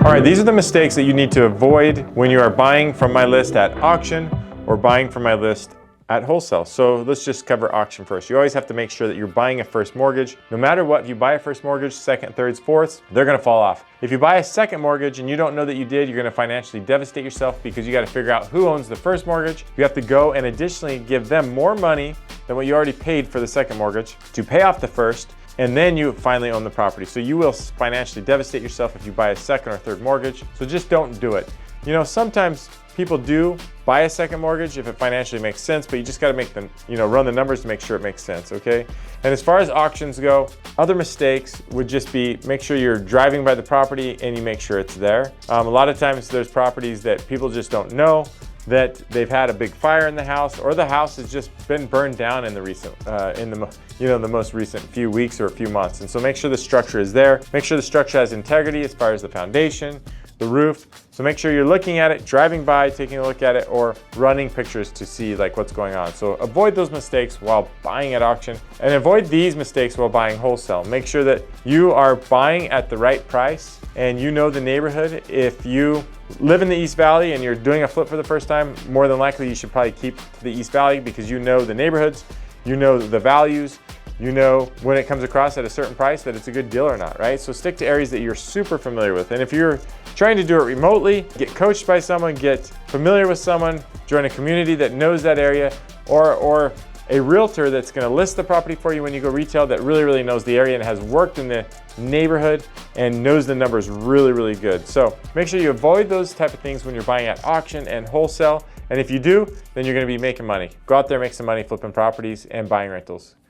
All right, these are the mistakes that you need to avoid when you are buying from my list at auction or buying from my list at wholesale. So let's just cover auction first. You always have to make sure that you're buying a first mortgage. No matter what, if you buy a first mortgage, second, thirds, fourths, they're gonna fall off. If you buy a second mortgage and you don't know that you did, you're gonna financially devastate yourself because you gotta figure out who owns the first mortgage. You have to go and additionally give them more money than what you already paid for the second mortgage to pay off the first, and then you finally own the property. So you will financially devastate yourself if you buy a second or third mortgage. So just don't do it. You know, sometimes people do buy a second mortgage if it financially makes sense, but you just gotta make them, run the numbers to make sure it makes sense, okay? And as far as auctions go, other mistakes would just be make sure you're driving by the property and you make sure it's there. A lot of times there's properties that people just don't know that they've had a big fire in the house, or the house has just been burned down in the recent, the most recent few weeks or a few months. And so make sure the structure is there. Make sure the structure has integrity as far as the foundation, the roof. So make sure you're looking at it, driving by, taking a look at it, or running pictures to see like what's going on. So avoid those mistakes while buying at auction, and avoid these mistakes while buying wholesale. Make sure that you are buying at the right price and you know the neighborhood. If you live in the East Valley and you're doing a flip for the first time, more than likely you should probably keep to the East Valley because you know the neighborhoods, you know the values, you know when it comes across at a certain price that it's a good deal or not, right? So stick to areas that you're super familiar with. And if you're trying to do it remotely, get coached by someone, get familiar with someone, join a community that knows that area, or a realtor that's gonna list the property for you when you go retail that really knows the area and has worked in the neighborhood and knows the numbers really good. So make sure you avoid those type of things when you're buying at auction and wholesale. And if you do, then you're gonna be making money. Go out there, make some money flipping properties and buying rentals.